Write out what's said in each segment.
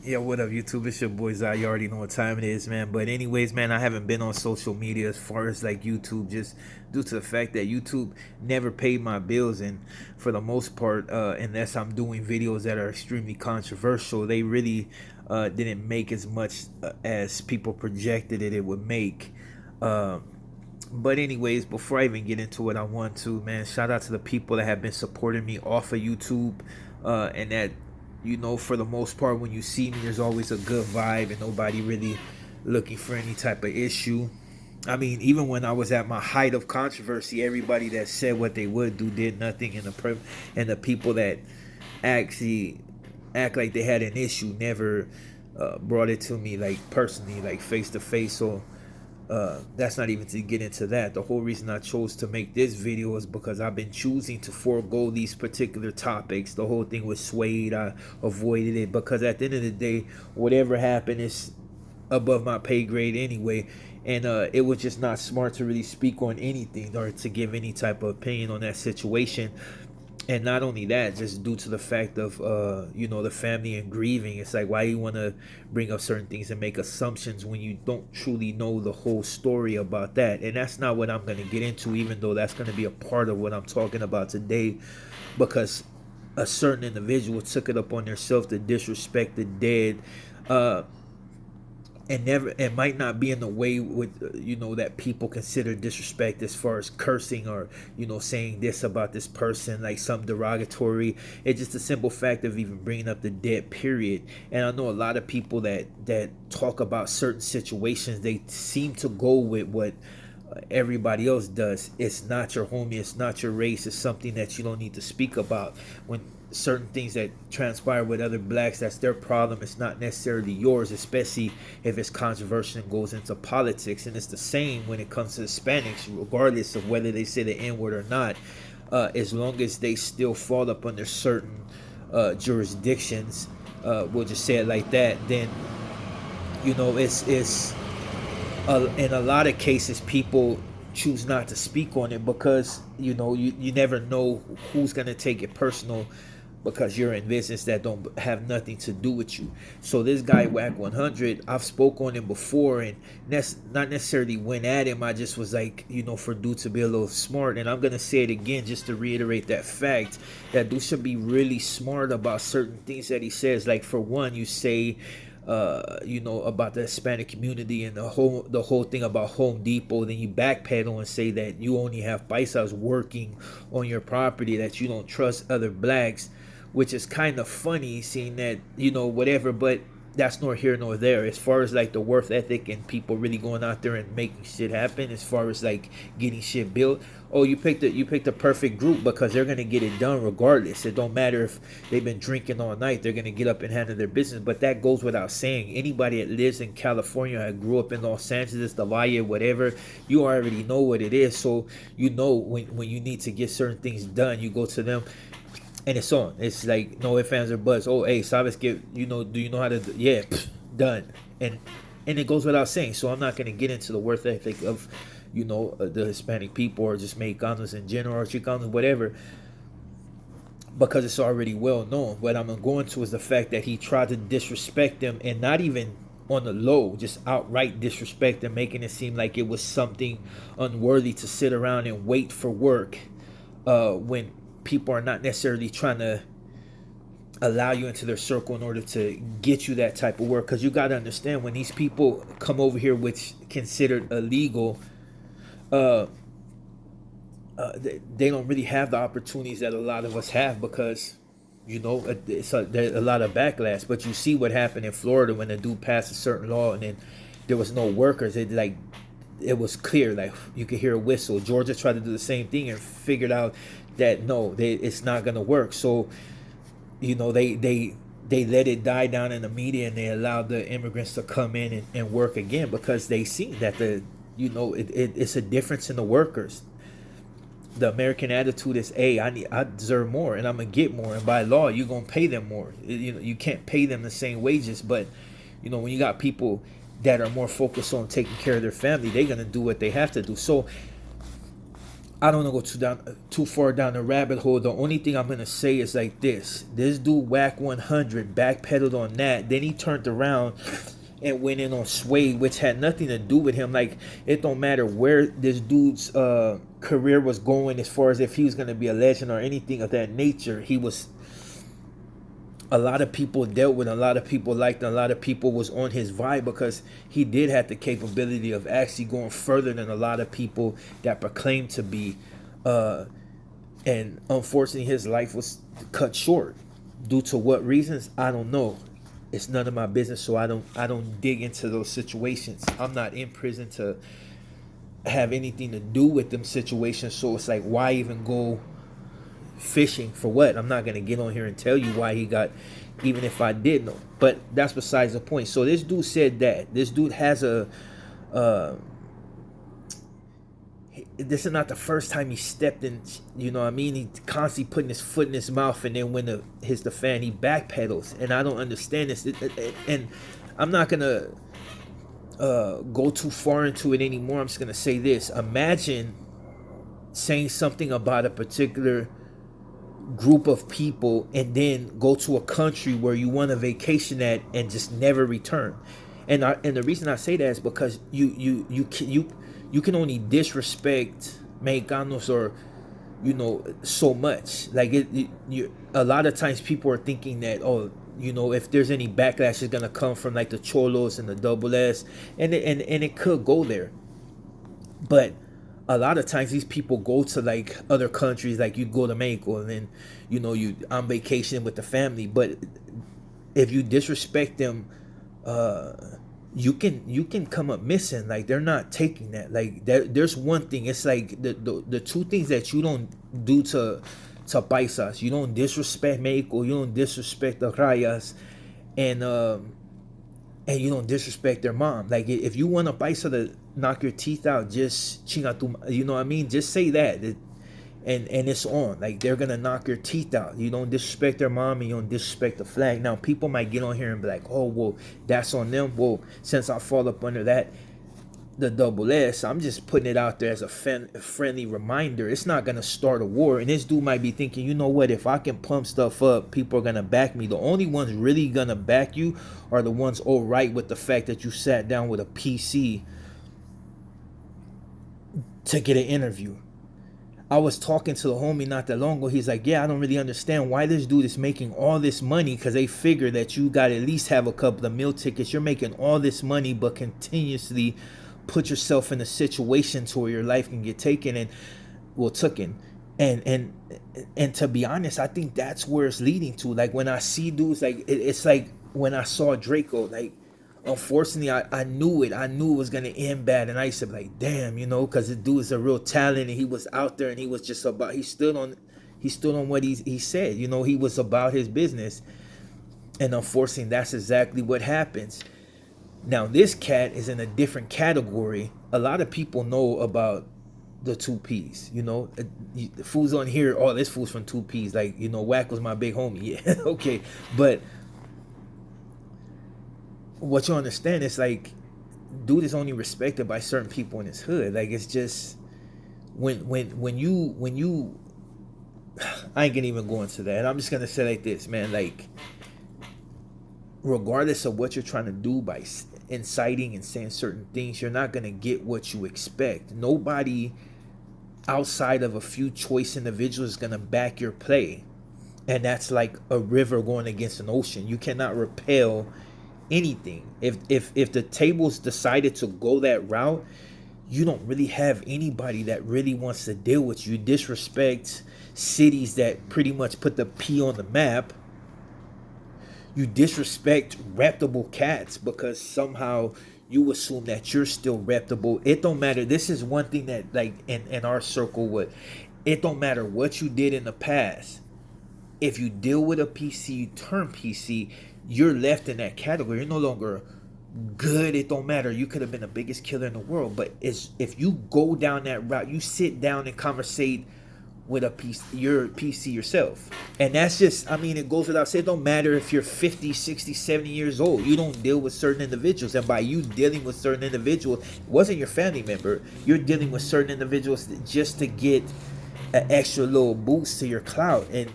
Yeah, what up, YouTube? It's your boy Zai. You already know what time it is, man. But anyways, man, I haven't been on social media as far as like YouTube, just due to the fact that YouTube never paid my bills, and for the most part, unless I'm doing videos that are extremely controversial, they really didn't make as much as people projected it would make. Uh, but anyways, before I even get into what I want to, man, shout out to the people that have been supporting me off of YouTube, and that, for the most part, when you see me, there's always a good vibe and nobody really looking for any type of issue. I mean, even when I was at my height of controversy, everybody that said what they would do did nothing, and the people that actually act like they had an issue never brought it to me, like personally, like face to face. So that's not even to get into that. The whole reason I chose to make this video is because I've been choosing to forego these particular topics. The whole thing was swayed. I avoided it because at the end of the day, whatever happened is above my pay grade anyway. And it was just not smart to really speak on anything or to give any type of opinion on that situation. And not only that, just due to the fact of the family and grieving, it's like, why you want to bring up certain things and make assumptions when you don't truly know the whole story about that. And that's not what I'm going to get into, even though that's going to be a part of what I'm talking about today, because a certain individual took it upon themselves to disrespect the dead, and never, it might not be in the way with that people consider disrespect, as far as cursing or saying this about this person, like something derogatory. It's just a simple fact of even bringing up the dead, period. And I know a lot of people that talk about certain situations, they seem to go with what everybody else does. It's not your homie, it's not your race, it's something that you don't need to speak about. When certain things that transpire with other blacks, that's their problem, it's not necessarily yours, especially if it's controversial and goes into politics. And it's the same when it comes to Hispanics, regardless of whether they say the N-word or not. As long as they still fall up under certain jurisdictions, we'll just say it like that, then it's in a lot of cases people choose not to speak on it because you never know who's going to take it personal, because you're in business that don't have nothing to do with you. So this guy Wack 100, I've spoke on him before, and that's not necessarily went at him. I just was like, for dude to be a little smart, and I'm gonna say it again just to reiterate that fact, that dude should be really smart about certain things that he says. Like, for one, you say about the Hispanic community and the whole thing about Home Depot, then you backpedal and say that you only have paisas working on your property, that you don't trust other blacks, which is kind of funny, seeing that whatever. But that's nor here nor there. As far as like the worth ethic and people really going out there and making shit happen, as far as like getting shit built, oh, you picked the perfect group, because they're gonna get it done regardless. It don't matter if they've been drinking all night, they're gonna get up and handle their business. But that goes without saying. Anybody that lives in California, that grew up in Los Angeles, the Valle, whatever, you already know what it is. So when you need to get certain things done, you go to them. And it's on. It's like no ifs, ands, or buts. Oh, hey, sabes que, do you know how to do? Yeah, done. And it goes without saying. So I'm not going to get into the worth ethic of, the Hispanic people, or just Mexicanos in general, or Chicanos, whatever, because it's already well known. What I'm going to is the fact that he tried to disrespect them, and not even on the low, just outright disrespect them, making it seem like it was something unworthy to sit around and wait for work, when people are not necessarily trying to allow you into their circle in order to get you that type of work. Because you got to understand, when these people come over here, which considered illegal, they don't really have the opportunities that a lot of us have, because there's a lot of backlash. But you see what happened in Florida when the dude passed a certain law, and then there was no workers. It was clear, like you could hear a whistle. Georgia tried to do the same thing and figured out that no, it's not gonna work. So they let it die down in the media, and they allowed the immigrants to come in and work again, because they see that it's a difference in the workers. The American attitude is, hey, I deserve more, and I'm gonna get more, and by law you're gonna pay them more. You can't pay them the same wages. But when you got people that are more focused on taking care of their family, they're gonna do what they have to do. So I don't want to go too far down the rabbit hole. The only thing I'm gonna say is like this dude Wack 100 backpedaled on that, then he turned around and went in on Sway, which had nothing to do with him. Like, it don't matter where this dude's career was going as far as if he was gonna be a legend or anything of that nature. He was, a lot of people dealt with, a lot of people liked, a lot of people was on his vibe because he did have the capability of actually going further than a lot of people that proclaimed to be. And unfortunately, his life was cut short. Due to what reasons, I don't know. It's none of my business, so I don't dig into those situations. I'm not in prison to have anything to do with them situations, so it's like, why even go fishing for what? I'm not gonna get on here and tell you why he got, even if I did know. But that's besides the point. So this dude said that this dude has a this is not the first time he stepped in, you know what I mean? He constantly putting his foot in his mouth, and then when hits the fan, he backpedals. And I don't understand this. And I'm not gonna go too far into it anymore. I'm just gonna say this. Imagine saying something about a particular group of people and then go to a country where you want a vacation at and just never return. And the reason I say that is because you can only disrespect Mexicanos, or you know, so much. Like a lot of times people are thinking that, oh, you know, if there's any backlash, it's gonna come from like the Cholos and the Double S, and it could go there. But a lot of times these people go to like other countries, like you go to Mexico and then, you know, you on vacation with the family. But if you disrespect them, you can come up missing. Like, they're not taking that. Like, there's one thing. It's like the two things that you don't do to paisas. You don't disrespect Mexico. You don't disrespect the rayas, and you don't disrespect their mom. Like, if you want a paisa to knock your teeth out, just chinga tu, you know what I mean? Just say that, and it's on. Like, they're gonna knock your teeth out. You don't disrespect their mom, and you don't disrespect the flag. Now, people might get on here and be like, oh, well, that's on them. Well, since I fall up under that, the Double S, I'm just putting it out there as a friendly reminder. It's not gonna start a war. And this dude might be thinking, you know what, if I can pump stuff up, people are gonna back me. The only ones really gonna back you are the ones all right with the fact that you sat down with a PC to get an interview. I was talking to the homie not that long ago. He's like, yeah, I don't really understand why this dude is making all this money, because they figure that you got to at least have a couple of meal tickets. You're making all this money, but continuously put yourself in a situation to where your life can get taken and, well, taken. And to be honest, I think that's where it's leading to. Like, when I see dudes, like, it's like when I saw Draco, like, unfortunately, I knew it. I knew it was going to end bad. And I used to be like, damn, you know, because the dude is a real talent, and he was out there, and he was just about, he stood on what he said. You know, he was about his business. And unfortunately, that's exactly what happens. Now, this cat is in a different category. A lot of people know about the 2Ps, you know. The fools on here, oh, this fool's from 2Ps. Like, you know, Wack was my big homie. Yeah, okay. But what you understand is, like, dude is only respected by certain people in his hood. Like, it's just when you I ain't gonna even go into that. And I'm just gonna say like this, man. Like, regardless of what you're trying to do by inciting and saying certain things, you're not gonna get what you expect. Nobody outside of a few choice individuals is gonna back your play, and that's like a river going against an ocean. You cannot repel anything. If the tables decided to go that route, you don't really have anybody that really wants to deal with you. You disrespect cities that pretty much put the P on the map. You disrespect reputable cats because somehow you assume that you're still reputable. It don't matter. This is one thing that, like, in our circle, it don't matter what you did in the past. If you deal with a PC, you turn PC, you're left in that category. You're no longer good. It don't matter. You could have been the biggest killer in the world, but if you go down that route, you sit down and conversate with a piece, your PC yourself. And that's just, I mean, it goes without saying, it don't matter if you're 50, 60, 70 years old. You don't deal with certain individuals. And by you dealing with certain individuals, it wasn't your family member. You're dealing with certain individuals just to get an extra little boost to your clout. And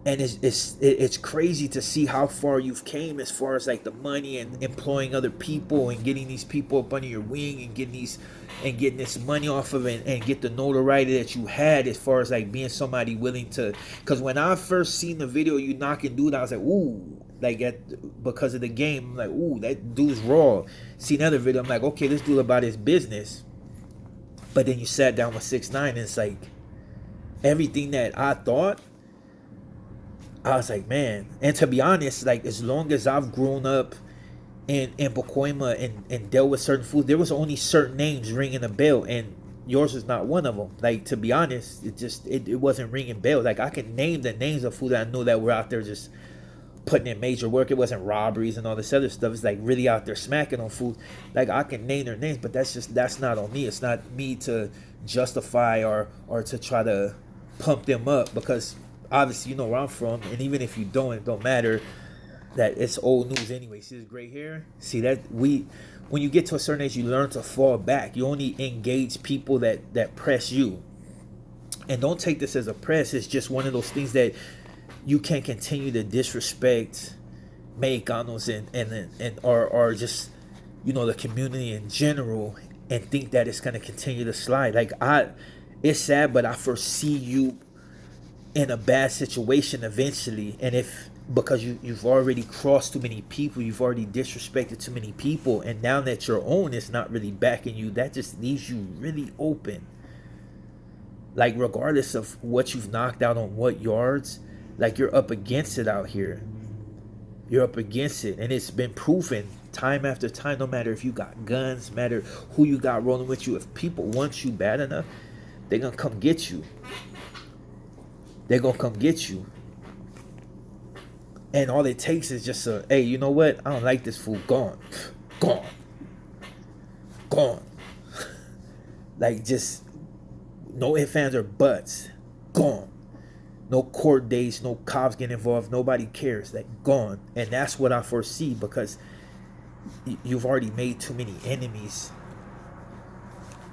it's crazy to see how far you've came as far as like the money and employing other people and getting these people up under your wing and getting this money off of it and get the notoriety that you had as far as like being somebody willing to. Because when I first seen the video you knocking dude, I was like, ooh, like because of the game, I'm like, ooh, that dude's raw. See another video, I'm like, okay, this dude about his business. But then you sat down with 6ix9ine and it's like everything that I thought, I was like, man. And to be honest, like as long as I've grown up in Pacoima and dealt with certain food, there was only certain names ringing a bell, and yours was not one of them. Like, to be honest, it wasn't ringing bells. Like, I can name the names of food that I know that were out there just putting in major work. It wasn't robberies and all this other stuff. It's like really out there smacking on food. Like, I can name their names, but that's not on me. It's not me to justify or to try to pump them up, because obviously you know where I'm from, and even if you don't, it don't matter. That it's old news anyway. See this gray hair? See that when you get to a certain age, you learn to fall back. You only engage people that press you, and don't take this as a press. It's just one of those things that you can't continue to disrespect Mexicanos and or just, you know, the community in general, and think that it's gonna continue to slide. Like, it's sad, but I foresee you in a bad situation eventually. And because you've already crossed too many people, you've already disrespected too many people, and now that your own is not really backing you, that just leaves you really open. Like, regardless of what you've knocked out on what yards, like, you're up against it out here. You're up against it, and it's been proven time after time. No matter if you got guns, no matter who you got rolling with you, if people want you bad enough, they're gonna come get you. They're gonna come get you. And all it takes is just hey, you know what? I don't like this food. Gone. Like, just no ifs, ands, or buts. Gone. No court dates, no cops getting involved. Nobody cares. Like, gone. And that's what I foresee, because you've already made too many enemies.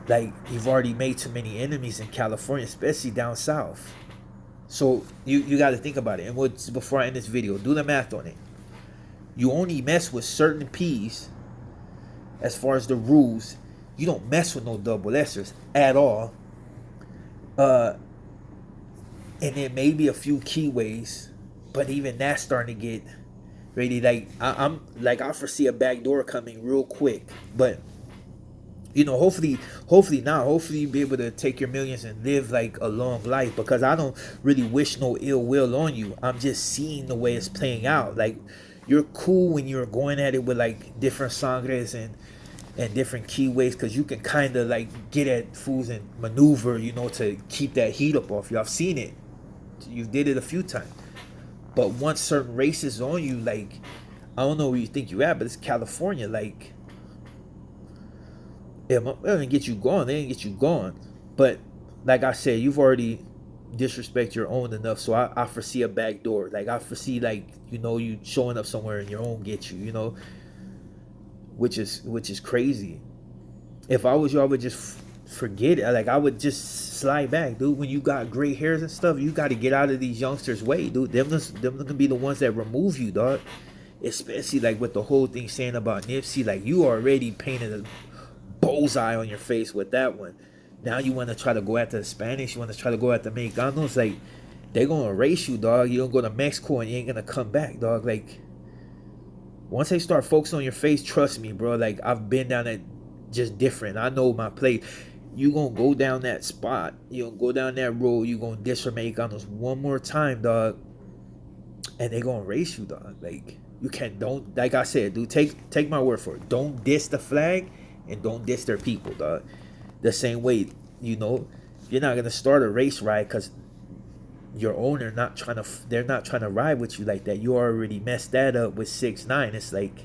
Like, you've already made too many enemies in California, especially down south. So you got to think about it. And before I end this video, do the math on it. You only mess with certain P's as far as the rules. You don't mess with no double S's at all. And there may be a few keyways, but even that's starting to get ready. Like, I foresee a backdoor coming real quick. But you know, hopefully you'll be able to take your millions and live like a long life, because I don't really wish no ill will on you. I'm just seeing the way it's playing out. Like, you're cool when you're going at it with like different sangres and different keyways, because you can kind of like get at fools and maneuver, you know, to keep that heat up off you. I've seen it. You did it a few times. But once certain races on you, like, I don't know where you think you at, but it's California. Like, if they didn't get you gone, they didn't get you gone. But like I said, you've already disrespect your own enough, so I foresee a back door. Like, I foresee, like, you know, you showing up somewhere and your own get you, you know, which is crazy. If I was you, I would just forget it. Like, I would just slide back, dude. When you got gray hairs and stuff, you got to get out of these youngsters' way, dude. Them gonna be the ones that remove you, dog. Especially like with the whole thing saying about Nipsey, like, you already painted a bullseye on your face with that one. Now you want to try to go at the Spanish, you want to try to go at the Mexicanos. Like, they're gonna erase you, dog. You don't go to Mexico and you ain't gonna come back, dog. Like, once they start focusing on your face, trust me, bro. Like, I've been down that just different. I know my place. You gonna go down that spot, you gonna go down that road, you gonna diss for Mexicanos one more time, dog, and they gonna erase you, dog. Like, you don't, like I said, dude, take my word for it. Don't diss the flag and don't diss their people, dog. The same way, you know, you're not gonna start a race ride because your owner they're not trying to ride with you like that. You already messed that up with 6ix9ine. It's like,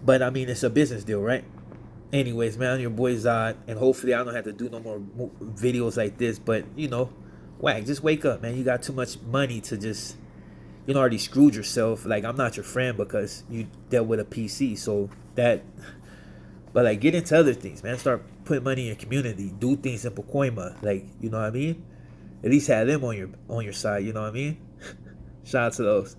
but I mean, it's a business deal, right? Anyways, man, your boy Zod, and hopefully I don't have to do no more videos like this. But you know, Wack, just wake up, man. You got too much money to just, you know, already screwed yourself. Like, I'm not your friend because you dealt with a PC. So that, but like, get into other things, man. Start putting money in your community. Do things in Pacoima. Like, you know what I mean? At least have them on your side. You know what I mean? Shout out to those.